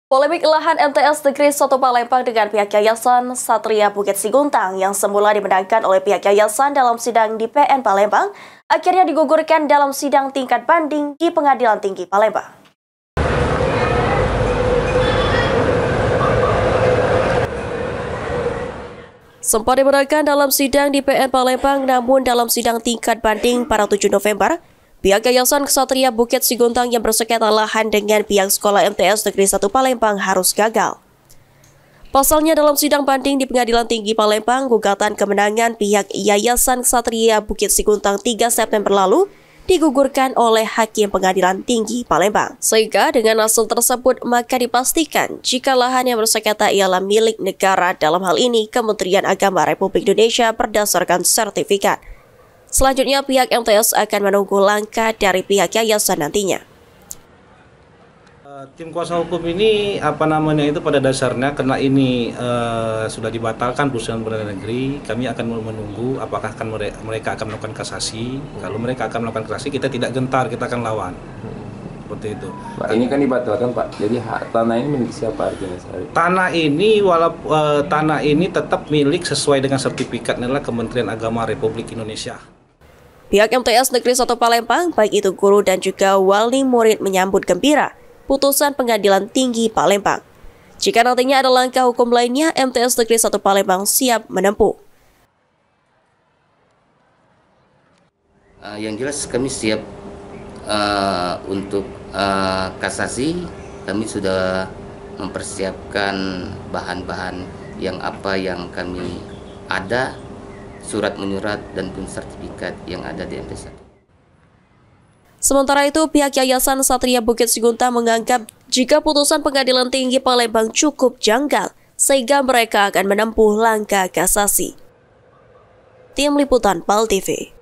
Polemik lahan MTS Negeri 1 Palembang dengan pihak Yayasan Satria Bukit Siguntang yang semula dimenangkan oleh pihak yayasan dalam sidang di PN Palembang akhirnya digugurkan dalam sidang tingkat banding di Pengadilan Tinggi Palembang. Sempat dimenangkan dalam sidang di PN Palembang, namun dalam sidang tingkat banding pada 7 November, pihak Yayasan Satria Bukit Siguntang yang bersengketa lahan dengan pihak Sekolah MTS Negeri 1 Palembang harus gagal. Pasalnya dalam sidang banding di Pengadilan Tinggi Palembang, gugatan kemenangan pihak Yayasan Satria Bukit Siguntang 3 September lalu digugurkan oleh Hakim Pengadilan Tinggi Palembang. Sehingga dengan hasil tersebut maka dipastikan jika lahan yang bersengketa ialah milik negara, dalam hal ini Kementerian Agama Republik Indonesia berdasarkan sertifikat. Selanjutnya pihak MTS akan menunggu langkah dari pihak yayasan nantinya. Tim kuasa hukum ini pada dasarnya karena ini sudah dibatalkan putusan pengadilan negeri, kami akan menunggu apakah mereka akan melakukan kasasi. Kalau mereka akan melakukan kasasi, kita tidak gentar, kita akan lawan. Seperti itu. Pak, ini kan dibatalkan, Pak. Jadi tanah ini milik siapa artinya? Tanah ini tetap milik sesuai dengan sertifikat adalah Kementerian Agama Republik Indonesia. Pihak MTS Negeri 1 Palembang, baik itu guru dan juga wali murid, menyambut gembira putusan Pengadilan Tinggi Palembang. Jika nantinya ada langkah hukum lainnya, MTS Negeri 1 Palembang siap menempuh. Yang jelas kami siap untuk kasasi. Kami sudah mempersiapkan bahan-bahan yang kami ada, surat menyurat dan pun sertifikat yang ada di MTS 1. Sementara itu, pihak Yayasan Satria Bukit Siguntang menganggap jika putusan Pengadilan Tinggi Palembang cukup janggal, sehingga mereka akan menempuh langkah kasasi. Tim Liputan PAL TV.